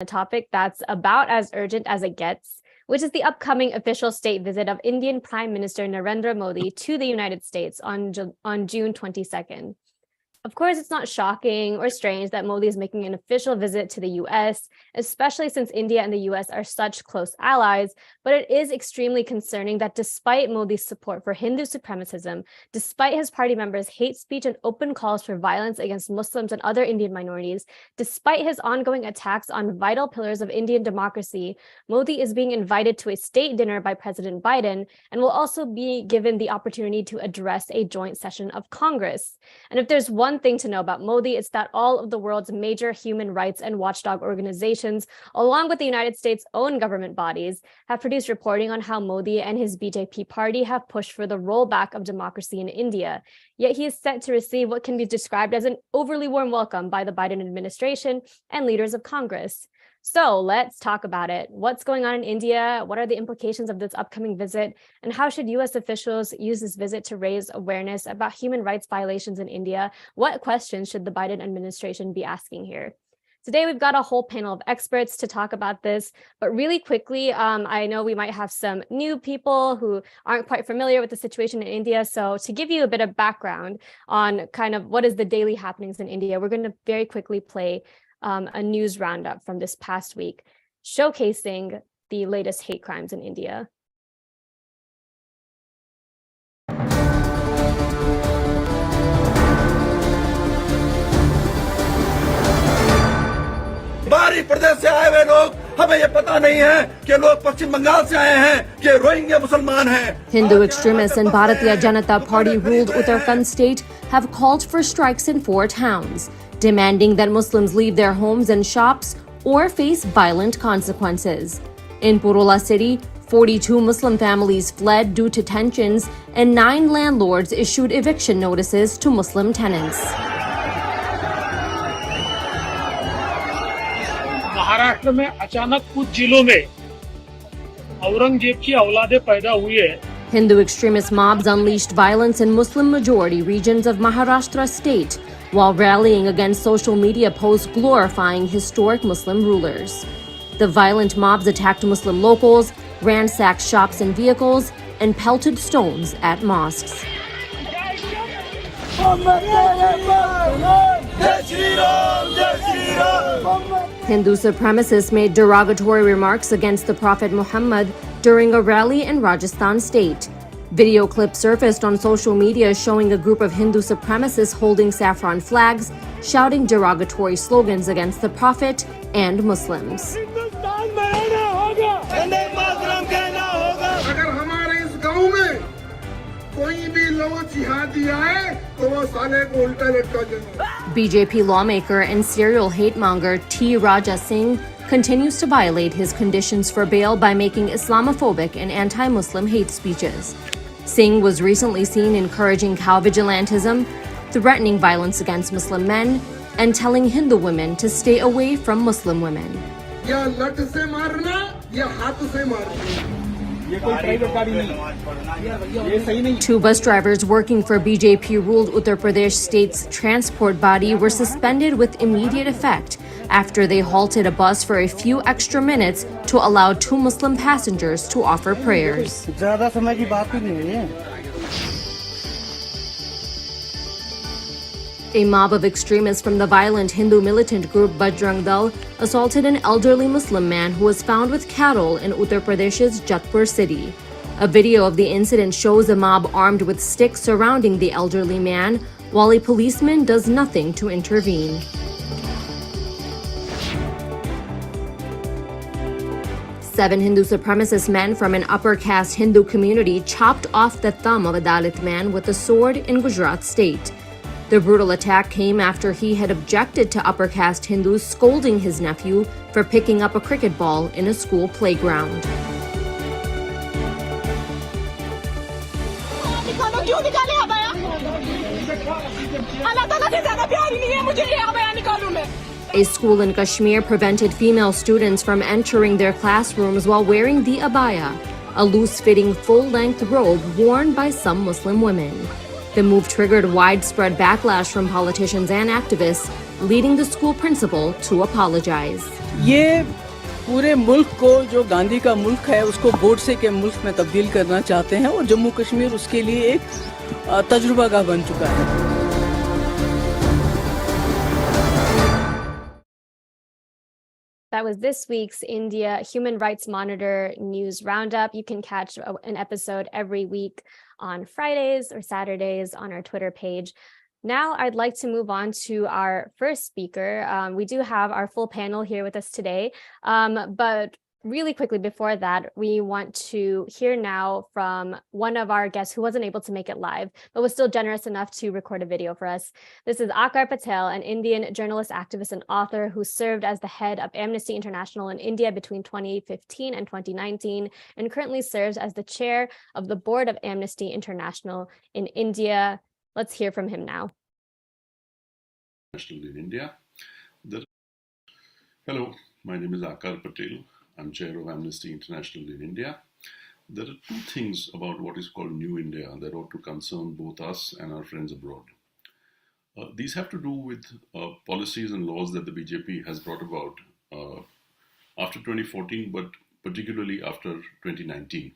A topic that's about as urgent as it gets, which is the upcoming official state visit of Indian Prime Minister Narendra Modi to the United States on June 22nd. Of course, it's not shocking or strange that Modi is making an official visit to the US, especially since India and the US are such close allies, but it is extremely concerning that despite Modi's support for Hindu supremacism, despite his party members' hate speech and open calls for violence against Muslims and other Indian minorities, despite his ongoing attacks on vital pillars of Indian democracy, Modi is being invited to a state dinner by President Biden and will also be given the opportunity to address a joint session of Congress. And if there's one thing to know about Modi, it's that all of the world's major human rights and watchdog organizations, along with the United States' own government bodies, have produced reporting on how Modi and his BJP party have pushed for the rollback of democracy in India. Yet he is set to receive what can be described as an overly warm welcome by the Biden administration and leaders of Congress. So let's talk about it. What's going on in India? What are the implications of this upcoming visit? And how should US officials use this visit to raise awareness about human rights violations in India? What questions should the Biden administration be asking here? Today, we've got a whole panel of experts to talk about this, but really quickly, I know we might have some new people who aren't quite familiar with the situation in India. So to give you a bit of background on kind of what is the daily happenings in India, we're going to very quickly play a news roundup from this past week, showcasing the latest hate crimes in India. बाहरी प्रदेश से आए हुए लोग हमें ये पता नहीं है कि लोग पश्चिम बंगाल से आए हैं कि रोहिंग्या मुसलमान हैं. Hindu extremists in Bharatiya Janata Party ruled Uttarakhand state have called for strikes in 4 towns, demanding that Muslims leave their homes and shops or face violent consequences. In Purola city, 42 Muslim families fled due to tensions, and 9 landlords issued eviction notices to Muslim tenants. Maharashtra में अचानक कुछ जिलों में औरंगजेब की औलादें पैदा हुई है. Hindu extremist mobs unleashed violence in Muslim-majority regions of Maharashtra state, while rallying against social media posts glorifying historic Muslim rulers. The violent mobs attacked Muslim locals, ransacked shops and vehicles, and pelted stones at mosques. Hindu supremacists made derogatory remarks against the Prophet Muhammad during a rally in Rajasthan state. Video clips surfaced on social media showing a group of Hindu supremacists holding saffron flags, shouting derogatory slogans against the Prophet and Muslims. BJP lawmaker and serial hate-monger T. Raja Singh continues to violate his conditions for bail by making Islamophobic and anti-Muslim hate speeches. Singh was recently seen encouraging cow vigilantism, threatening violence against Muslim men, and telling Hindu women to stay away from Muslim women. Two bus drivers working for BJP-ruled Uttar Pradesh state's transport body were suspended with immediate effect after they halted a bus for a few extra minutes to allow 2 Muslim passengers to offer prayers. A mob of extremists from the violent Hindu militant group Bajrang Dal assaulted an elderly Muslim man who was found with cattle in Uttar Pradesh's Jatpur city. A video of the incident shows a mob armed with sticks surrounding the elderly man, while a policeman does nothing to intervene. Seven Hindu supremacist men from an upper caste Hindu community chopped off the thumb of a Dalit man with a sword in Gujarat state. The brutal attack came after he had objected to upper caste Hindus scolding his nephew for picking up a cricket ball in a school playground. A school in Kashmir prevented female students from entering their classrooms while wearing the abaya, a loose-fitting full-length robe worn by some Muslim women. The move triggered widespread backlash from politicians and activists, leading the school principal to apologize. ये पूरे मुल्क को, जो गांधी का मुल्क है, उसको गोडसे के मुल्क में तब्दील करना चाहते हैं और जम्मू कश्मीर उसके लिए एक तजुर्बागाह बन चुका है. That was this week's India Human Rights Monitor News Roundup. You can catch an episode every week on Fridays or Saturdays on our Twitter page. Now I'd like to move on to our first speaker. We do have our full panel here with us today, but really quickly before that, we want to hear now from one of our guests who wasn't able to make it live, but was still generous enough to record a video for us. This is Akar Patel, an Indian journalist, activist, and author who served as the head of Amnesty International in India between 2015 and 2019, and currently serves as the chair of the board of Amnesty International in India. Let's hear from him now. In India. Hello, my name is Akar Patel. I'm chair of Amnesty International in India. There are two things about what is called New India that ought to concern both us and our friends abroad. These have to do with policies and laws that the BJP has brought about after 2014, but particularly after 2019.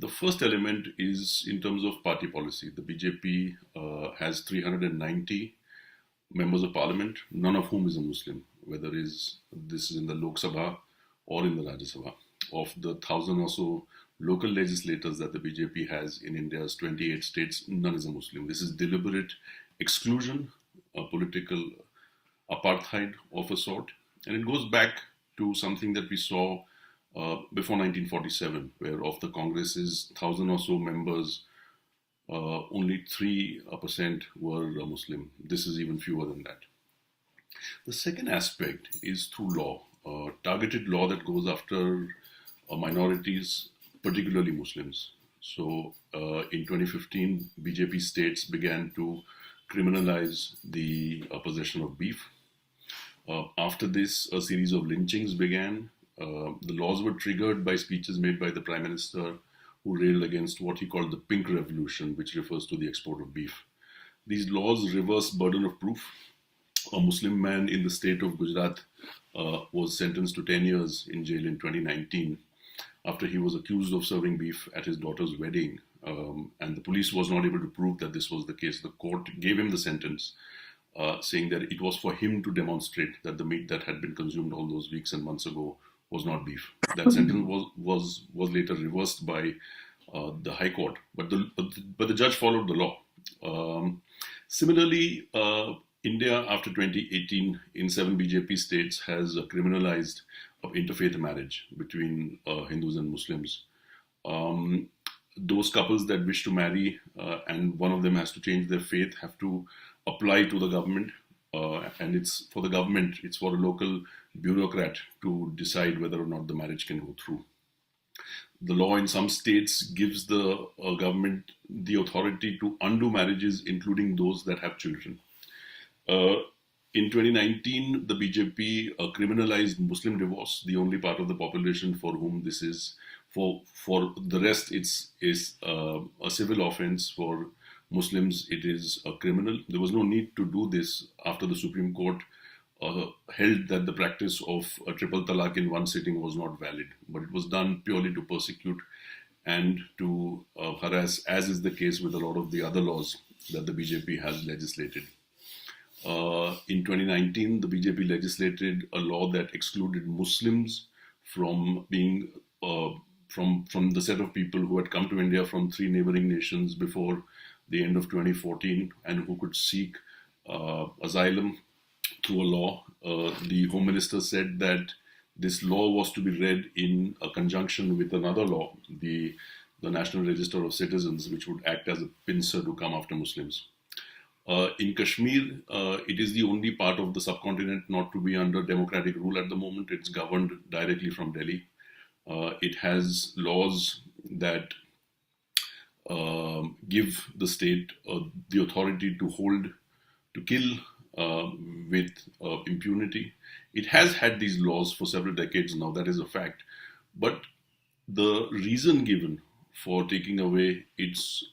The first element is in terms of party policy. The BJP has 390 members of parliament, none of whom is a Muslim, whether this is in the Lok Sabha or in the Rajya Sabha. Of the 1,000 or so local legislators that the BJP has in India's 28 states, none is a Muslim. This is deliberate exclusion, a political apartheid of a sort, and it goes back to something that we saw before 1947, where of the Congress's 1,000 or so members, only 3% were Muslim. This is even fewer than that. The second aspect is through law, targeted law that goes after minorities, particularly Muslims. So in 2015, BJP states began to criminalize the possession of beef. After this, a series of lynchings began. The laws were triggered by speeches made by the Prime Minister, who railed against what he called the pink revolution, which refers to the export of beef. These laws reverse burden of proof. A Muslim man in the state of Gujarat was sentenced to 10 years in jail in 2019 after he was accused of serving beef at his daughter's wedding. And the police was not able to prove that this was the case. The court gave him the sentence, saying that it was for him to demonstrate that the meat that had been consumed all those weeks and months ago was not beef. That sentence was later reversed by the High Court, but the judge followed the law. Similarly, India after 2018 in 7 BJP states has criminalized interfaith marriage between Hindus and Muslims. Those couples that wish to marry and one of them has to change their faith have to apply to the government, and it's for the government, it's for a local bureaucrat to decide whether or not the marriage can go through. The law in some states gives the government the authority to undo marriages, including those that have children. In 2019, the BJP criminalized Muslim divorce, the only part of the population for whom this is. For the rest, it's a civil offense. For Muslims, it is a criminal. There was no need to do this after the Supreme Court held that the practice of a triple talaq in one sitting was not valid, but it was done purely to persecute and to harass, as is the case with a lot of the other laws that the BJP has legislated. In 2019, the BJP legislated a law that excluded Muslims from being from the set of people who had come to India from 3 neighboring nations before the end of 2014 and who could seek asylum through a law. The Home Minister said that this law was to be read in conjunction with another law, the National Register of Citizens, which would act as a pincer to come after Muslims. In Kashmir, it is the only part of the subcontinent not to be under democratic rule at the moment. It's governed directly from Delhi. It has laws that give the state the authority to kill with impunity. It has had these laws for several decades now, that is a fact. But the reason given for taking away its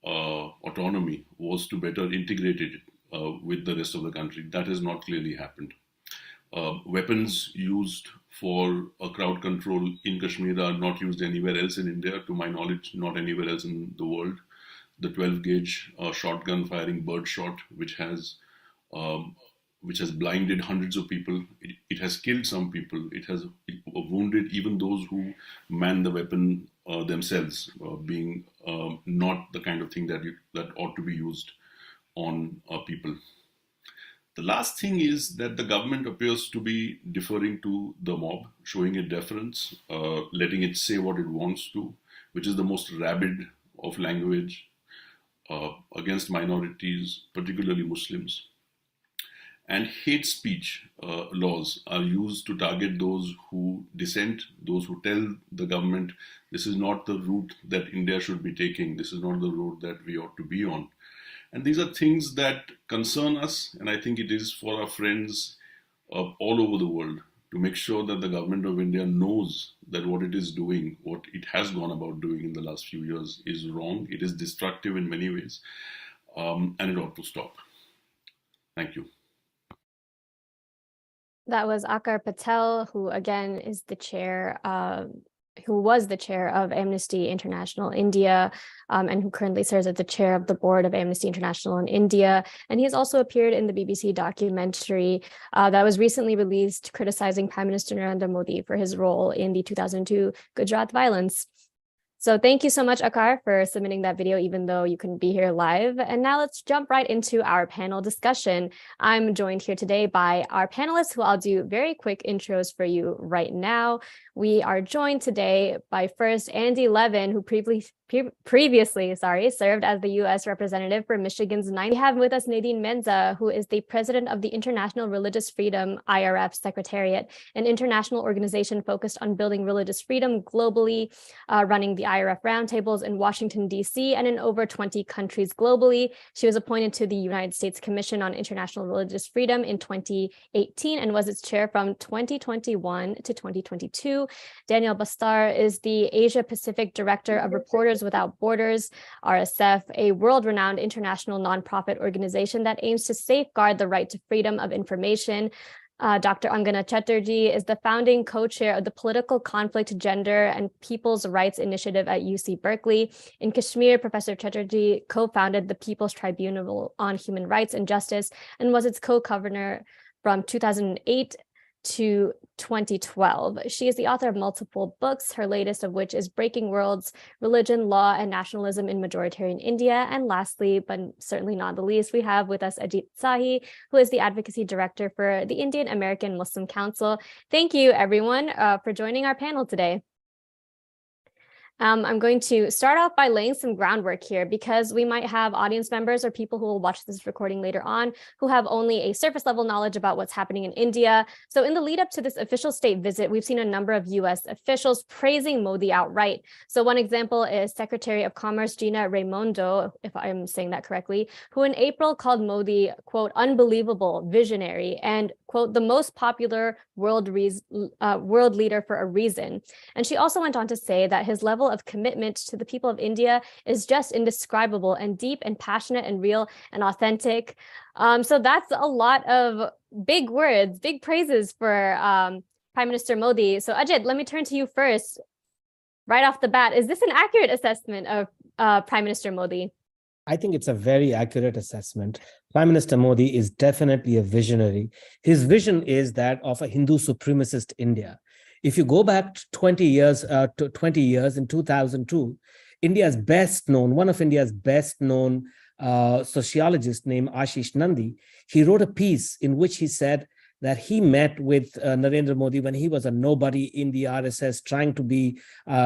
autonomy was to better integrate it with the rest of the country. That has not clearly happened. Weapons used for crowd control in Kashmir are not used anywhere else in India, to my knowledge, not anywhere else in the world. The 12-gauge shotgun firing bird shot, which has blinded hundreds of people. It has killed some people. It has wounded even those who man the weapon themselves, being not the kind of thing that ought to be used on people. The last thing is that the government appears to be deferring to the mob, showing it deference, letting it say what it wants to, which is the most rabid of language against minorities, particularly Muslims. And hate speech laws are used to target those who dissent, those who tell the government, this is not the route that India should be taking, this is not the road that we ought to be on. And these are things that concern us, and I think it is for our friends all over the world to make sure that the government of India knows that what it is doing, what it has gone about doing in the last few years is wrong. It is destructive in many ways, and it ought to stop. Thank you. That was Akar Patel, who again is the chair who was the chair of Amnesty International India, and who currently serves as the chair of the board of Amnesty International in India. And he has also appeared in the BBC documentary that was recently released criticizing Prime Minister Narendra Modi for his role in the 2002 Gujarat violence. So thank you so much, Akar, for submitting that video, even though you couldn't be here live. And now let's jump right into our panel discussion. I'm joined here today by our panelists, who I'll do very quick intros for you right now. We are joined today by first Andy Levin, who previously served as the U.S. representative for Michigan's 9th. We have with us Nadine Menza, who is the president of the International Religious Freedom IRF Secretariat, an international organization focused on building religious freedom globally, running the IRF roundtables in Washington, D.C., and in over 20 countries globally. She was appointed to the United States Commission on International Religious Freedom in 2018 and was its chair from 2021 to 2022. Daniel Bastar is the Asia Pacific Director of Reporters Without Borders, RSF, a world-renowned international nonprofit organization that aims to safeguard the right to freedom of information. Dr. Angana Chatterjee is the founding co-chair of the Political Conflict, Gender, and People's Rights Initiative at UC Berkeley. In Kashmir, Professor Chatterjee co-founded the People's Tribunal on Human Rights and Justice and was its co-governor from 2008 to 2012. She is the author of multiple books, her latest of which is Breaking Worlds, Religion, Law, and Nationalism in Majoritarian India. And lastly, but certainly not the least, we have with us Ajit Sahi, who is the Advocacy Director for the Indian American Muslim Council. Thank you, everyone, for joining our panel today. I'm going to start off by laying some groundwork here, because we might have audience members or people who will watch this recording later on who have only a surface level knowledge about what's happening in India. So in the lead up to this official state visit, we've seen a number of US officials praising Modi outright. So one example is Secretary of Commerce Gina Raimondo, if I'm saying that correctly, who in April called Modi, quote, unbelievable, visionary, and quote, the most popular world leader for a reason. And she also went on to say that his level of commitment to the people of India is just indescribable and deep and passionate and real and authentic. So that's a lot of big words, big praises for Prime Minister Modi. So Ajit, let me turn to you first. Right off the bat, is this an accurate assessment of Prime Minister Modi? I think it's a very accurate assessment. Prime Minister Modi is definitely a visionary. His vision is that of a Hindu supremacist India. If you go back 20 years in 2002, one of India's best known sociologists named Ashish Nandi, he wrote a piece in which he said that he met with Narendra Modi when he was a nobody in the RSS, trying to be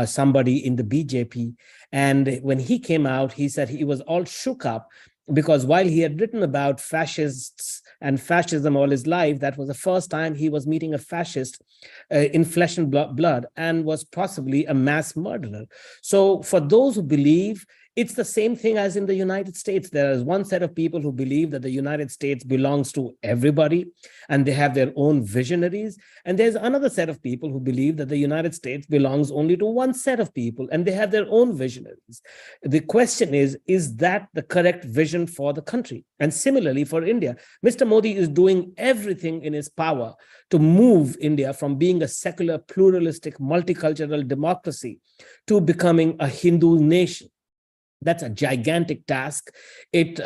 somebody in the BJP. And when he came out, he said he was all shook up, because while he had written about fascists and fascism all his life, that was the first time he was meeting a fascist in flesh and blood, and was possibly a mass murderer. So for those who believe It's the same thing as in the United States. There is one set of people who believe that the United States belongs to everybody and they have their own visionaries. And there's another set of people who believe that the United States belongs only to one set of people and they have their own visionaries. The question is that the correct vision for the country? And similarly for India, Mr. Modi is doing everything in his power to move India from being a secular, pluralistic, multicultural democracy to becoming a Hindu nation. That's a gigantic task. It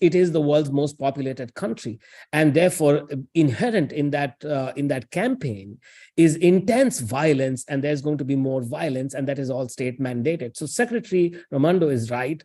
is the world's most populated country, and therefore inherent in that campaign is intense violence, and there's going to be more violence, and that is all state mandated. So Secretary Raimondo is right.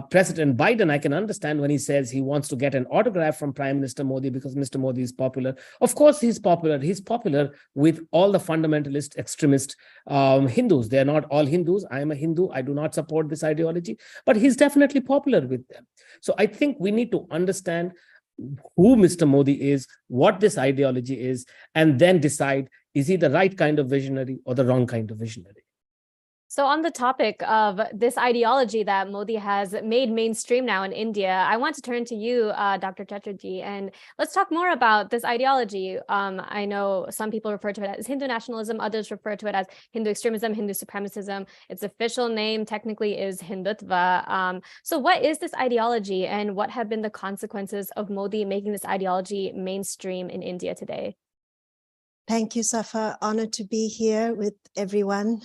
President Biden, I can understand when he says he wants to get an autograph from Prime Minister Modi because Mr. Modi is popular. Of course, he's popular. He's popular with all the fundamentalist, extremist Hindus. They're not all Hindus. I am a Hindu. I do not support this ideology, but he's definitely popular with them. So I think we need to understand who Mr. Modi is, what this ideology is, and then decide, is he the right kind of visionary or the wrong kind of visionary? So on the topic of this ideology that Modi has made mainstream now in India, I want to turn to you, Dr. Chatterjee, and let's talk more about this ideology. I know some people refer to it as Hindu nationalism, others refer to it as Hindu extremism, Hindu supremacism. Its official name technically is Hindutva. So what is this ideology and what have been the consequences of Modi making this ideology mainstream in India today? Thank you, Safa. Honored to be here with everyone.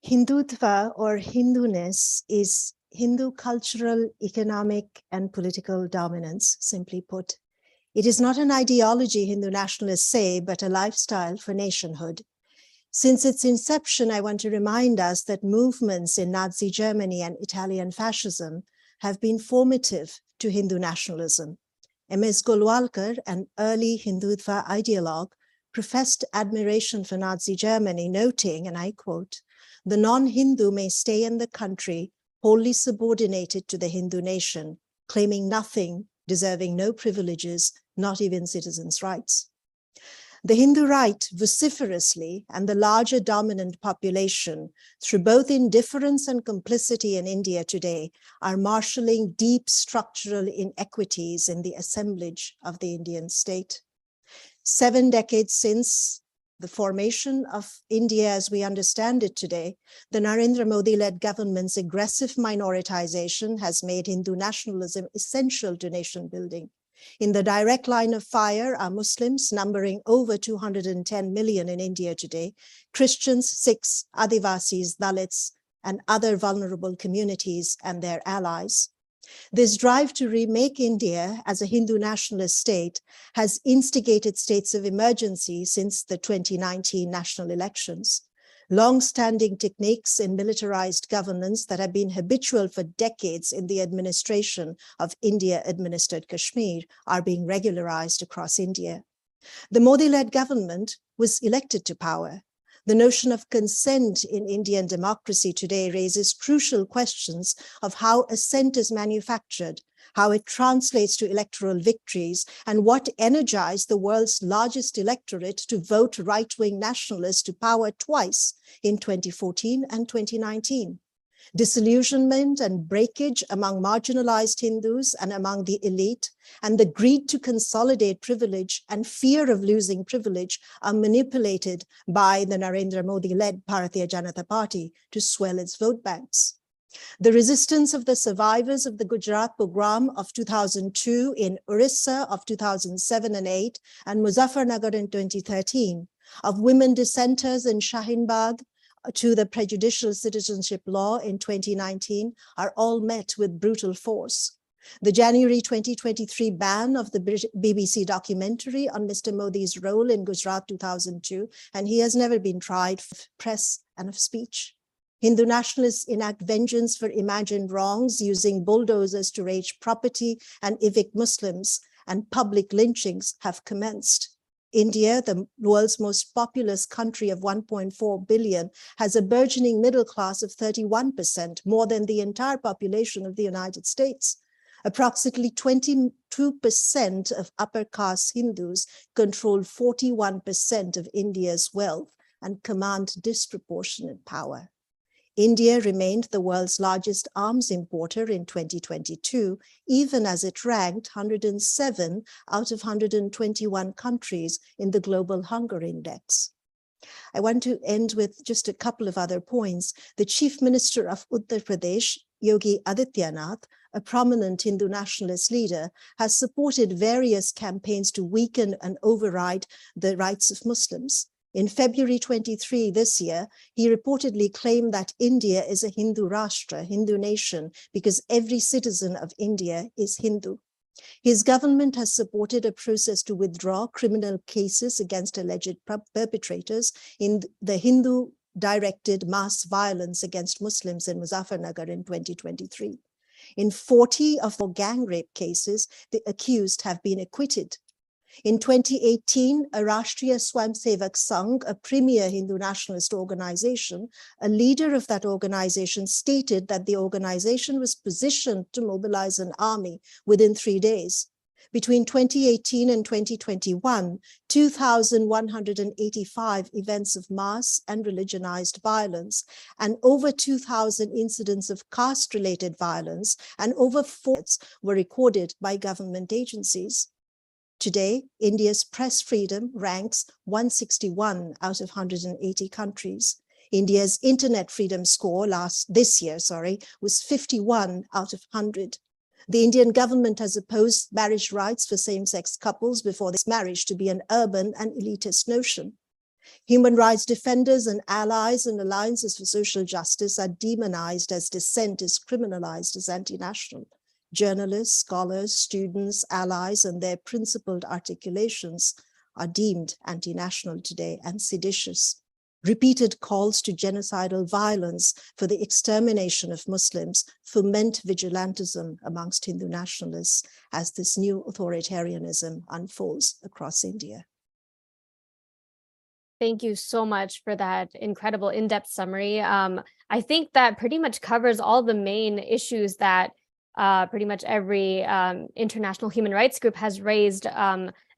Hindutva or Hinduness is Hindu cultural, economic, and political dominance, simply put. It is not an ideology, Hindu nationalists say, but a lifestyle for nationhood. Since its inception, I want to remind us that movements in Nazi Germany and Italian fascism have been formative to Hindu nationalism. M.S. Golwalkar, an early Hindutva ideologue, professed admiration for Nazi Germany, noting, and I quote, "The non-Hindu may stay in the country wholly subordinated to the Hindu nation, claiming nothing, deserving no privileges, not even citizens' rights." The Hindu right vociferously, and the larger dominant population, through both indifference and complicity in India today, are marshalling deep structural inequities in the assemblage of the Indian state. 7 decades since the formation of India as we understand it today, the Narendra Modi-led government's aggressive minoritization has made Hindu nationalism essential to nation building. In the direct line of fire are Muslims, numbering over 210 million in India today, Christians, Sikhs, Adivasis, Dalits, and other vulnerable communities and their allies. This drive to remake India as a Hindu nationalist state has instigated states of emergency since the 2019 national elections. Long-standing techniques in militarized governance that have been habitual for decades in the administration of India-administered Kashmir are being regularized across India. The Modi-led government was elected to power. The notion of consent in Indian democracy today raises crucial questions of how assent is manufactured, how it translates to electoral victories, and what energized the world's largest electorate to vote right-wing nationalists to power twice in 2014 and 2019. Disillusionment and breakage among marginalized Hindus and among the elite, and the greed to consolidate privilege and fear of losing privilege are manipulated by the Narendra Modi-led Bharatiya Janata Party to swell its vote banks. The resistance of the survivors of the Gujarat pogrom of 2002, in Orissa of 2007 and 8, and Muzaffarnagar in 2013, of women dissenters in Shaheen Bagh, to the prejudicial citizenship law in 2019 are all met with brutal force. The January 2023 ban of the BBC documentary on Mr. Modi's role in Gujarat 2002, and he has never been tried for press and of speech. Hindu nationalists enact vengeance for imagined wrongs using bulldozers to raze property and evict Muslims, and public lynchings have commenced. India, the world's most populous country of 1.4 billion, has a burgeoning middle class of 31%, more than the entire population of the United States. Approximately 22% of upper caste Hindus control 41% of India's wealth and command disproportionate power. India remained the world's largest arms importer in 2022, even as it ranked 107 out of 121 countries in the Global Hunger Index. I want to end with just a couple of other points. The Chief Minister of Uttar Pradesh, Yogi Adityanath, a prominent Hindu nationalist leader, has supported various campaigns to weaken and override the rights of Muslims. In February 23 this year, he reportedly claimed that India is a Hindu Rashtra, Hindu nation, because every citizen of India is Hindu. His government has supported a process to withdraw criminal cases against alleged perpetrators in the Hindu-directed mass violence against Muslims in Muzaffarnagar in 2023. In 40 of the gang rape cases, the accused have been acquitted. In 2018, a Rashtriya Swayamsevak Sangh, a premier Hindu nationalist organization, a leader of that organization stated that the organization was positioned to mobilize an army within 3 days. Between 2018 and 2021, 2,185 events of mass and religionized violence, and over 2,000 incidents of caste-related violence, and over 4 were recorded by government agencies. Today, India's press freedom ranks 161 out of 180 countries. India's internet freedom score this year was 51 out of 100. The Indian government has opposed marriage rights for same-sex couples before this marriage to be an urban and elitist notion. Human rights defenders and allies and alliances for social justice are demonized as dissent is criminalized as anti-national. Journalists, scholars, students, allies, and their principled articulations are deemed anti-national today and seditious. Repeated calls to genocidal violence for the extermination of Muslims foment vigilantism amongst Hindu nationalists as this new authoritarianism unfolds across India. Thank you so much for that incredible in-depth summary. I think that pretty much covers all the main issues that pretty much every international human rights group has raised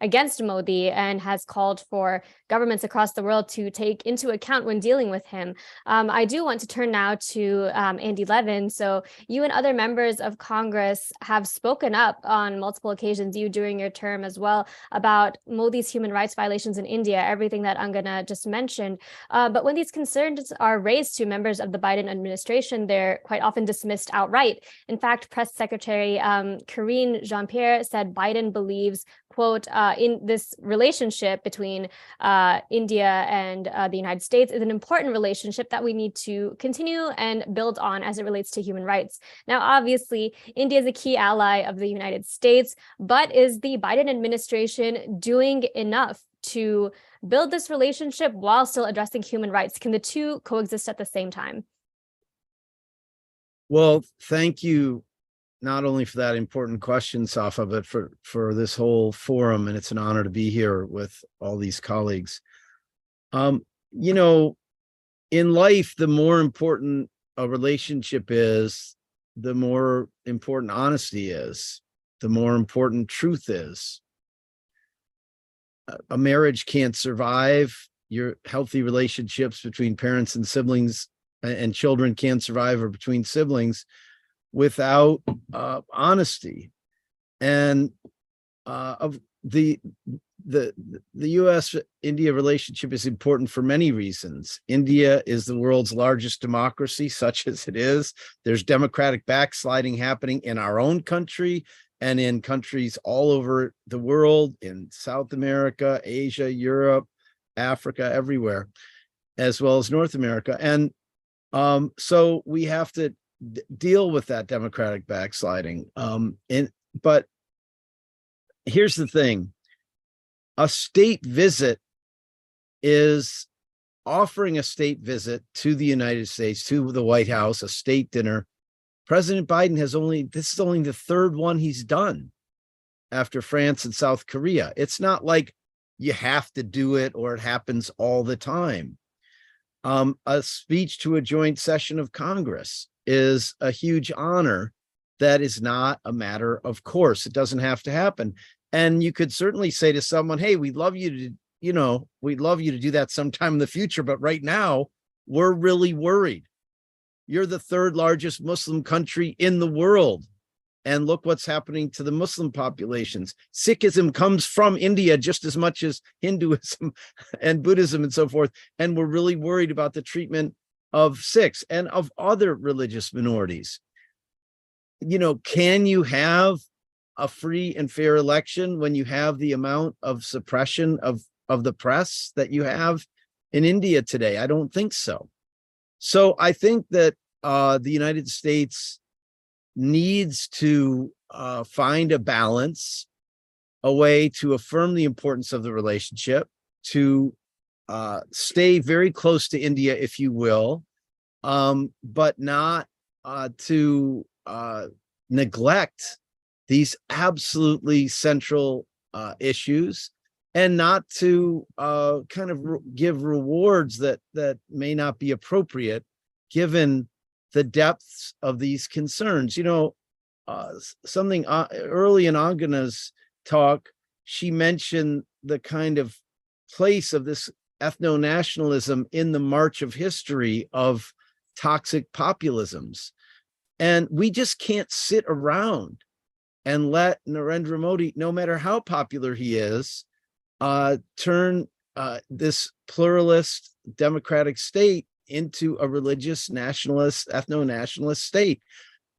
against Modi and has called for governments across the world to take into account when dealing with him. I do want to turn now to Andy Levin. So you and other members of Congress have spoken up on multiple occasions, you during your term as well, about Modi's human rights violations in India, everything that Angana just mentioned. But when these concerns are raised to members of the Biden administration, they're quite often dismissed outright. In fact, Press Secretary Karine Jean-Pierre said Biden believes, quote, in this relationship between India and the United States is an important relationship that we need to continue and build on as it relates to human rights. Now, obviously, India is a key ally of the United States, but is the Biden administration doing enough to build this relationship while still addressing human rights? Can the two coexist at the same time? Well, thank you not only for that important question, Safa, but for this whole forum. And it's an honor to be here with all these colleagues. You know, in life, the more important a relationship is, the more important honesty is, the more important truth is. A marriage can't survive. Your healthy relationships between parents and siblings and children can't survive, or between siblings, without honesty. And of the U.S.-India relationship is important for many reasons. India is the world's largest democracy, such as it is. There's democratic backsliding happening in our own country and in countries all over the world, in South America, Asia, Europe, Africa, everywhere, as well as North America. And so we have to deal with that democratic backsliding. But here's the thing. A state visit is offering a state visit to the United States, to the White House, a state dinner. President Biden this is only the third one he's done after France and South Korea. It's not like you have to do it or it happens all the time. A speech to a joint session of Congress is a huge honor that is not a matter of course. It doesn't have to happen. And you could certainly say to someone, hey, we'd love you to do that sometime in the future, but right now we're really worried. You're the third largest Muslim country in the world. And look what's happening to the Muslim populations. Sikhism comes from India just as much as Hinduism and Buddhism and so forth. And we're really worried about the treatment of Sikhs and of other religious minorities. You know, can you have a free and fair election when you have the amount of suppression of the press that you have in India today? I don't think so. So I think that the United States needs to find a balance, a way to affirm the importance of the relationship, to stay very close to India, if you will, but not to neglect these absolutely central issues, and not to kind of give rewards that may not be appropriate given the depths of these concerns. You know, something early in Angana's talk, she mentioned the kind of place of this ethno-nationalism in the march of history of toxic populisms. And we just can't sit around and let Narendra Modi, no matter how popular he is, turn this pluralist democratic state into a religious nationalist, ethno-nationalist state.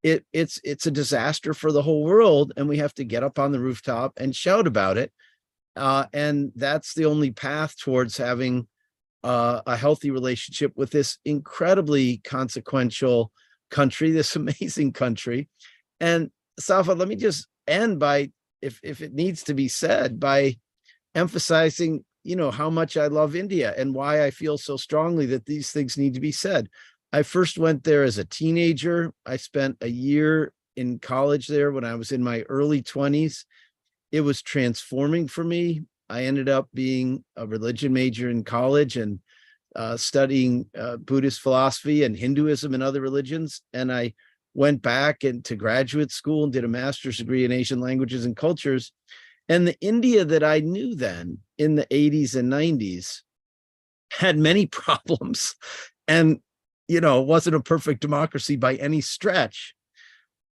It's a disaster for the whole world, and we have to get up on the rooftop and shout about it. And that's the only path towards having a healthy relationship with this incredibly consequential country, this amazing country. And Safa, let me just end by, if it needs to be said, by emphasizing, you know, how much I love India and why I feel so strongly that these things need to be said. I first went there as a teenager. I spent a year in college there when I was in my early 20s. It was transforming for me. I ended up being a religion major in college and studying Buddhist philosophy and Hinduism and other religions. And I went back into graduate school and did a master's degree in Asian languages and cultures. And the India that I knew then in the 80s and 90s had many problems, and, you know, wasn't a perfect democracy by any stretch.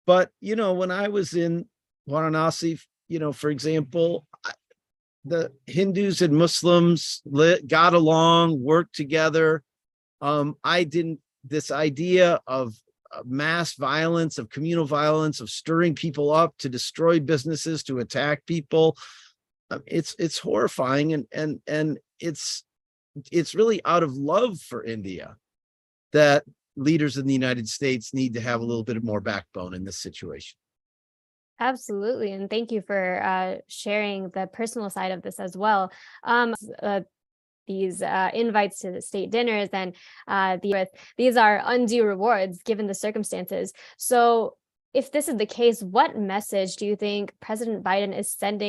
But, you know, when I was in Varanasi, you know, for example, the Hindus and Muslims got along, worked together. This idea of mass violence, of communal violence, of stirring people up to destroy businesses, to attack people, it's horrifying, and it's really out of love for India that leaders in the United States need to have a little bit more backbone in this situation. Absolutely. And thank you for sharing the personal side of this as well. These invites to the state dinners and these are undue rewards given the circumstances. So if this is the case, what message do you think President Biden is sending